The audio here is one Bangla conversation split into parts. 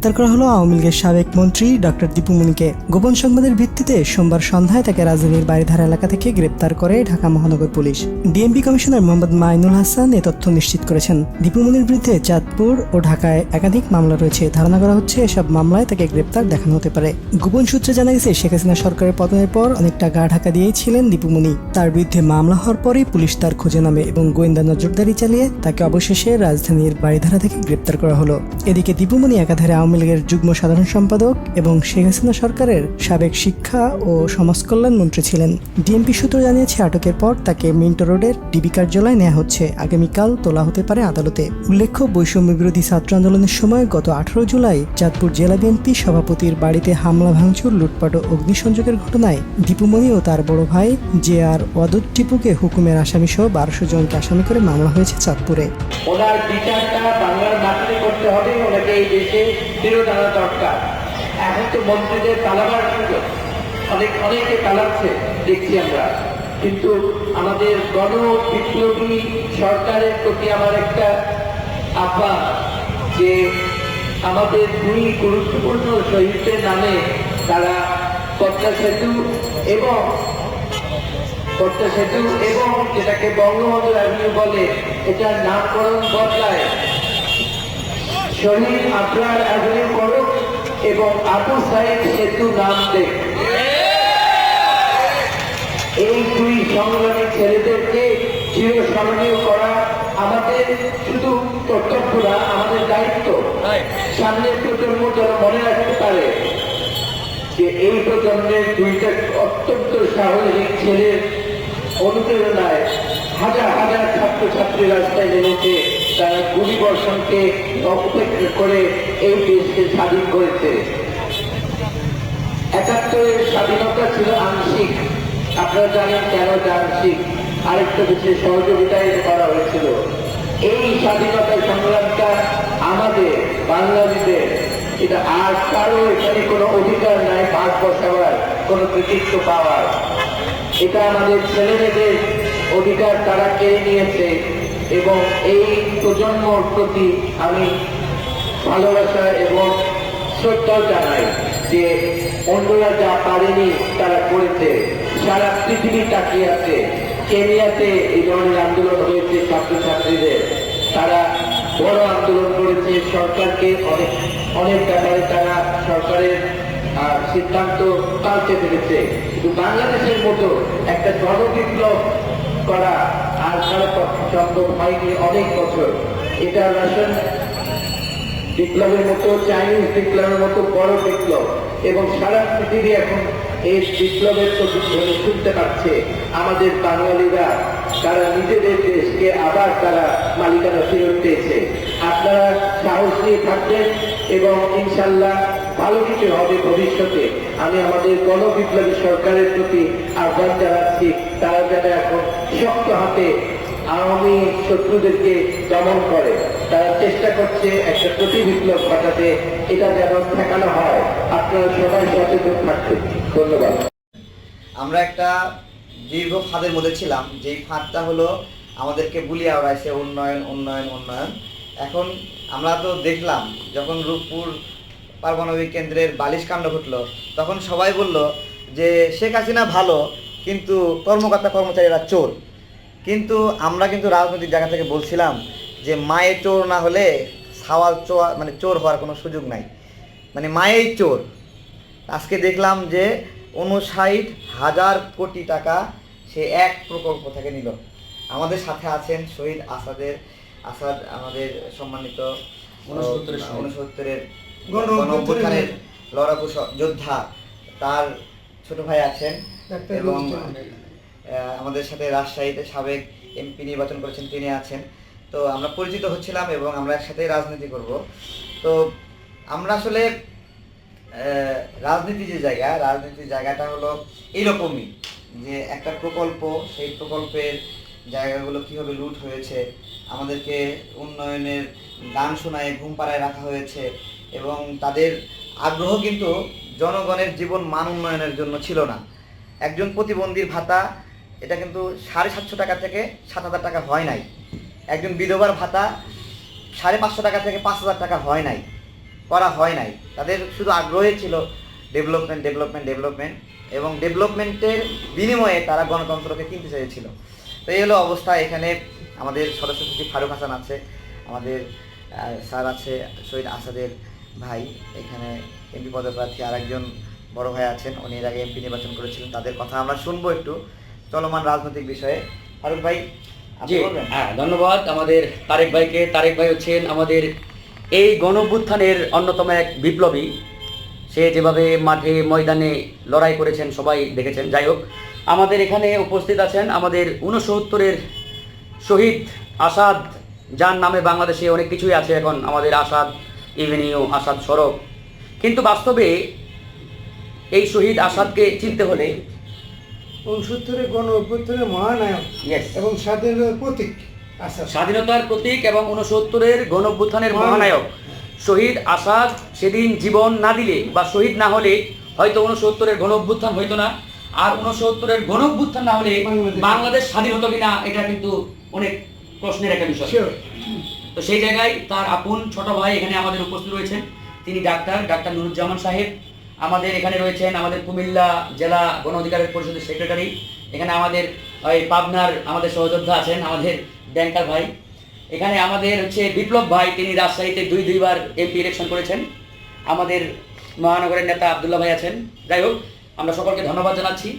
গ্রেপ্তার করা হলো আওয়ামী লীগের সাবেক মন্ত্রী ডক্টর দীপু মনিকে। গোপন সংবাদের ভিত্তিতে সোমবার সন্ধ্যায় তাকে রাজধানীর বাড়িধারা এলাকা থেকে গ্রেপ্তার করে ঢাকা মহানগর police. DMP commissioner Mohammad Mainul Hasan এ তথ্য নিশ্চিত করেছেন। দীপু মনির বিরুদ্ধে চাঁদপুর ও ঢাকায় একাধিক মামলা রয়েছে। ধারণা করা হচ্ছে এসব মামলায় তাকে গ্রেপ্তার দেখানো হতে পারে। গোপন সূত্রে জানা গেছে, শেখ হাসিনা সরকারের পতনের পর অনেকটা গা ঢাকা দিয়েই ছিলেন দীপু মনি। তার বিরুদ্ধে মামলা হওয়ার পরই পুলিশ তার খোঁজে নামে এবং গোয়েন্দা নজরদারি চালিয়ে তাকে অবশেষে রাজধানীর বাড়িধারা থেকে গ্রেপ্তার করা হলো। এদিকে দীপু মনি একাধারে আওয়ামী লীগের যুগ্ম সাধারণ সম্পাদক এবং শেখ হাসিনা সরকারের সাবেক শিক্ষা ও সমাজকল্যাণ মন্ত্রী ছিলেন। ডিএমপি সূত্র জানিয়েছে, আটকের পর তাকে মিন্টো রোডের ডিবি কার্যালয়ে নেওয়া হচ্ছে। আগামীকাল তোলা হতে পারে আদালতে। উল্লেখ্য, বৈষম্য বিরোধী ছাত্র আন্দোলনের সময় গত 18 জুলাই চাঁদপুর জেলা বিএনপি সভাপতির বাড়িতে হামলা ভাঙচুর, লুটপাট ও অগ্নিসংযোগের ঘটনায় দীপু মনি ও তার বড় ভাই জে.আর. ওয়াদুদ টিপুকে হুকুমের আসামি সহ 1200 জনকে আসামি করে মামলা হয়েছে চাঁদপুরে। ওনার বিচারটা বাংলার মাটিতে করতে হবে, ওনাকে এই দেশে ফেরত আনা দরকার। এখন তো মন্ত্রীদের পালাবার সুযোগ, অনেকে পালাচ্ছে দেখছি আমরা, কিন্তু আমাদের গণ বিপ্লবী সরকারের প্রতি আমার একটা আহ্বান যে আমাদের দুই গুরুত্বপূর্ণ শহীদদের নামে তারা পদ্মা সেতু এবং যেটাকে বঙ্গবন্ধু অ্যাভিনিউ বলে, এটার নামকরণ বদলায় শহীদ আবরার অ্যাভিনিউ করুক এবং আবু সাইদ সেতু নাম দেখ। এই দুই সংগ্রামী ছেলেদেরকে চিরস্মরণীয় করা আমাদের শুধু কর্তব্য না, আমাদের দায়িত্ব। সামনের প্রজন্ম যেন মনে রাখতে পারে যে এই প্রজন্মের দুইটা অত্যন্ত সাহসী ছেলের অনুপ্রেরণায় হাজার হাজার ছাত্রছাত্রী রাস্তায় নেমেছে। তারা গুলি বর্ষণকে উপেক্ষা করে এই দেশকে স্বাধীন করেছে। ৭১-এর স্বাধীনতা ছিল আংশিক, আপনারা জানেন কেন আংশিক, আরেকটা দেশের সহযোগিতায় করা হয়েছিল। এই স্বাধীনতা সংগ্রামটা আমাদের বাংলাদেশের, এটা আর কারো এখানে কোনো অধিকার নাই ভাগ বসাবার, কোনো কৃতিত্ব পাওয়ার। এটা আমাদের ছেলেমেয়েদের অধিকার তারা কেড়ে নিয়েছে। এবং এই প্রজন্মর প্রতি আমি ভালোবাসা এবং শ্রদ্ধা জানাই যে অন্যরা যা পারেনি তারা করেছে। সারা পৃথিবী তাকিয়ে আছে। কেনিয়াতে এই ধরনের আন্দোলন হয়েছে ছাত্রছাত্রীদের, তারা বড় আন্দোলন করেছে। সরকারকে অনেক ব্যাপারে তারা সরকারের সিদ্ধান্ত পাল্টে ফেলেছে। কিন্তু বাংলাদেশের মতো একটা গণবিপ্লব করা আর কারো পক্ষে সম্ভব হয়নি অনেক বছর। এটা রাশিয়ান বিপ্লবের মতো, চাইনিজ বিপ্লবের মতো বড় বিপ্লব, এবং সারা পৃথিবী এখন এই বিপ্লবের প্রতিধ্বনি শুনতে পাচ্ছে। আমাদের বাঙালিরা তারা নিজেদের দেশকে আবার তারা মালিকানা ফেরত পেয়েছে। আপনারা সাহস নিয়ে থাকবেন এবং ইনশাল্লাহ ভালো কিছু হবে ভবিষ্যতে। আমি আমাদের গণবিপ্লবী সরকারের প্রতি আহ্বান জানাচ্ছি, তারা যেন এখন শক্ত হাতে আওয়ামী শত্রুদেরকে দমন করে। তারা চেষ্টা করছে একটা প্রতিবিপ্লব ঘটাতে, এটা যেন ঠেকানো হয়। আপনারা সবাই সচেতন থাকবেন। ধন্যবাদ। আমরা একটা দীর্ঘ ফাঁদের মধ্যে ছিলাম, যেই ফাঁদটা হলো আমাদেরকে বুলিয়ে ওড়াইছে উন্নয়ন উন্নয়ন উন্নয়ন। এখন আমরা তো দেখলাম যখন রূপপুর পারমাণবিক কেন্দ্রের বালিশ কাণ্ড ঘটলো, তখন সবাই বলল যে শেখ হাসিনা ভালো, কিন্তু কর্মকর্তা কর্মচারীরা চোর। কিন্তু আমরা কিন্তু রাজনৈতিক জায়গা থেকে বলছিলাম যে মায়ে চোর না হলে সাওয়াল চোর, মানে চোর হওয়ার কোনো সুযোগ নাই, মানে মায়েই চোর। আজকে দেখলাম যে 59,000 কোটি টাকা সে এক প্রকল্প থেকে নিল। আমাদের সাথে আছেন শহীদ আসাদ, আমাদের সম্মানিত 69-এর গণঅভ্যুত্থানের লড়াকু যোদ্ধা, তার ছোট ভাই আছেন, এবং আমাদের সাথে রাজশাহীতে সাবেক এমপি নির্বাচন করেছেন তিনি আছেন। তো আমরা পরিচিত হচ্ছিলাম এবং আমরা একসাথে রাজনীতি করব। তো আমরা আসলে রাজনীতির জায়গাটা হলো এইরকমই, যে একটা প্রকল্প, সেই প্রকল্পের জায়গাগুলো কীভাবে লুট হয়েছে, আমাদেরকে উন্নয়নের গান শোনায় ঘুম পাড়ায় রাখা হয়েছে, এবং তাদের আগ্রহ কিন্তু জনগণের জীবন মান উন্নয়নের জন্য ছিল না। একজন প্রতিবন্ধীর ভাতা এটা কিন্তু 750 টাকা থেকে 7,000 টাকা হয় নাই। একজন বিধবার ভাতা 550 টাকা থেকে 5,000 টাকা হয় নাই। করা হয় নাই। তাদের শুধু আগ্রহে ছিল ডেভেলপমেন্ট ডেভেলপমেন্ট ডেভেলপমেন্ট, এবং ডেভেলপমেন্টের বিনিময়ে তারা গণতন্ত্রকে কিনতে চেয়েছিল। তো এই হলো অবস্থা। এখানে আমাদের সদস্য সচিব ফারুক হাসান আছে, আমাদের স্যার আছে শহীদ আসাদের ভাই, এখানে এমপি পদপ্রার্থী আরেকজন বড় ভাই আছেন, উনি এর আগে এমপি নির্বাচন করেছিলেন, তাদের কথা আমরা শুনবো একটু চলমান রাজনৈতিক বিষয়ে। ফারুক ভাই, আপনি জি, বলবেন? হ্যাঁ, ধন্যবাদ আমাদের তারেক ভাইকে। তারেক ভাই হচ্ছেন আমাদের এই গণঅভ্যুত্থানের অন্যতম এক বিপ্লবী। সে যেভাবে মাঠে ময়দানে লড়াই করেছেন সবাই দেখেছেন। যাই হোক, আমাদের এখানে উপস্থিত আছেন আমাদের 69-এর শহীদ আসাদ, যার নামে বাংলাদেশে অনেক কিছুই আছে এখন, আমাদের আসাদ এভিনিউ, আসাদ সড়ক। কিন্তু বাস্তবে এই শহীদ আসাদকে চিনতে হলে 69 গণ অভ্যুত্থানের মহানায়ক Yes. এবং স্বাধীনতার প্রতীক আসাদ। স্বাধীনতার প্রতীক এবং 69-এর গণঅভ্যুত্থানের মহানায়ক শহীদ আসাদ সেদিন জীবন না দিলে বা শহীদ না হলে হয়তো 69-এর গণঅভ্যুত্থান হইতো না। আর 69-এর গণঅভ্যুত্থান না হলে বাংলাদেশ স্বাধীন হতো কিনা এটা কিন্তু অনেক প্রশ্নের একটা বিষয়। Sure. তো সেই জায়গায় তার আপন ছোট ভাই এখানে আমাদের উপস্থিত রয়েছেন, তিনি ডাক্তার নুরুজ্জামান সাহেব। আমাদের এখানে রয়েছেন আমাদের কুমিল্লা জেলা গণ অধিকার পরিষদের সেক্রেটারি। এখানে আমাদের ওই পাবনার আমাদের সহযোদ্ধা আছেন আমাদের ব্যাংকার ভাই। এখানে আমাদের হচ্ছে বিপ্লব ভাই, তিনি রাজশাহীতে দুইবার এমপি ইলেকশন করেছেন। আমাদের মহানগরের নেতা আব্দুল্লাহ ভাই আছেন। যাই হোক, আমরা সকলকে ধন্যবাদ জানাচ্ছি।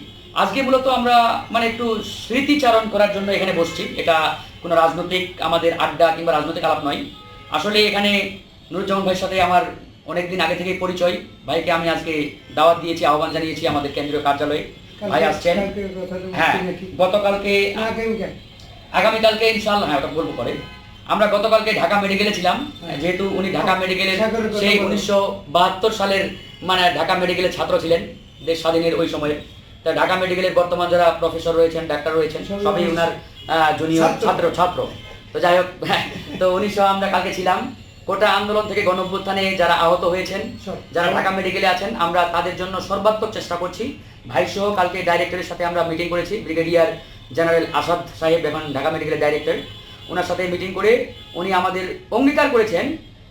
আজকে মূলত আমরা মানে একটু স্মৃতিচারণ করার জন্য এখানে বসছি। এটা কোনো রাজনৈতিক আমাদের আড্ডা কিংবা রাজনৈতিক আলাপ নয়। আসলে এখানে নুরুজ্জামান ভাইয়ের সাথে আমার অনেক দিন আগে থেকেই পরিচয়। ভাইকে আমি আজকে দাওয়াত দিয়েছি, আহ্বান জানিয়েছি আমাদের কেন্দ্রীয় কার্যালয়ে। ভাই আসছেন। হ্যাঁ, গতকালকে আগামীকালকে ইনশাআল্লাহ, হ্যাঁ ওটা বলবো পরে। আমরা গতকালকে ঢাকা মেডিকেলে ছিলাম, যেহেতু উনি ঢাকা মেডিকেলের সেই 1972 সালের মানে ঢাকা মেডিকেলের ছাত্র ছিলেন দেশ স্বাধীনের ওই সময়ে। তা ঢাকা মেডিকেলের বর্তমান যারা প্রফেসর রয়েছেন, ডাক্তার রয়েছেন, সবই ওনার জুনিয়র ছাত্র। তো যাই হোক, তো 1900 আমরা কালকে ছিলাম। কোটা আন্দোলন থেকে গণঅভ্যুত্থানে যারা আহত হয়েছেন, যারা ঢাকা মেডিকেলে আছেন, আমরা তাদের জন্য সর্বাত্মক চেষ্টা করছি। ভাইসহ কালকে ডাইরেক্টরের সাথে আমরা মিটিং করেছি, ব্রিগেডিয়ার জেনারেল আসাদ সাহেব এখন ঢাকা মেডিকেলের ডাইরেক্টর, ওনার সাথে মিটিং করে উনি আমাদের অঙ্গীকার করেছেন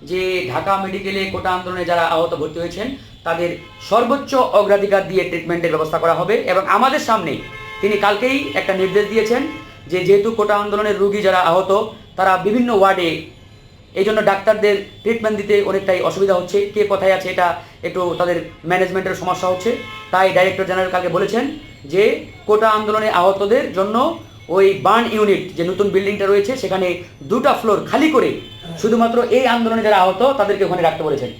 যে ঢাকা মেডিকেলে কোটা আন্দোলনে যারা আহত ভর্তি হয়েছেন তাদের সর্বোচ্চ অগ্রাধিকার দিয়ে ট্রিটমেন্টের ব্যবস্থা করা হবে। এবং আমাদের সামনে তিনি কালকেই একটা নির্দেশ দিয়েছেন যে যেহেতু কোটা আন্দোলনের রোগী যারা আহত তারা বিভিন্ন ওয়ার্ডে, এই জন্য ডাক্তারদের ট্রিটমেন্ট দিতে অনেকটাই অসুবিধা হচ্ছে, কে কোথায় আছে এটা একটু তাদের ম্যানেজমেন্টের সমস্যা হচ্ছে। তাই ডাইরেক্টর জেনারেল কালকে বলেছেন যে কোটা আন্দোলনে আহতদের জন্য ওই বার্ন ইউনিট যে নতুন বিল্ডিংটা রয়েছে সেখানে 2টা ফ্লোর খালি করে শুধুমাত্র এই আন্দোলনে যারা আহত তাদেরকে ওখানে রাখতে বলেছেন।